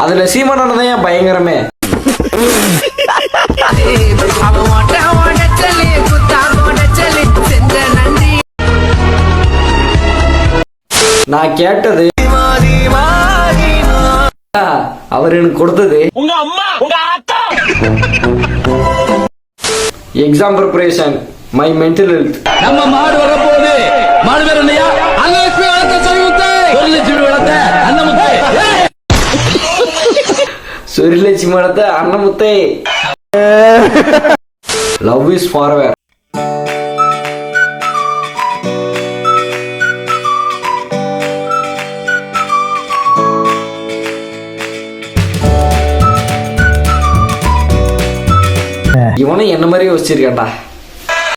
அதுல சீமானோட தான் ஏன் பயங்கரமே. நான் கேட்டது அவர் எனக்கு கொடுத்தது உங்க அம்மா உங்க ஆத்தா. Exam preparation my mental health. நம்ம மாடு வர போகுது. மாடு வேற இல்லையா? அலட்சுமி வளர்த்த சொல்லிவிட்டு சொர்லட்சுமி வளர்த்த அன்னமுத்தை. சொர்லட்சுமி வளர்த்த அன்னமுத்தை. Love is forever. இவனும் என்ன மாதிரி யோசிச்சிருக்கான்டா.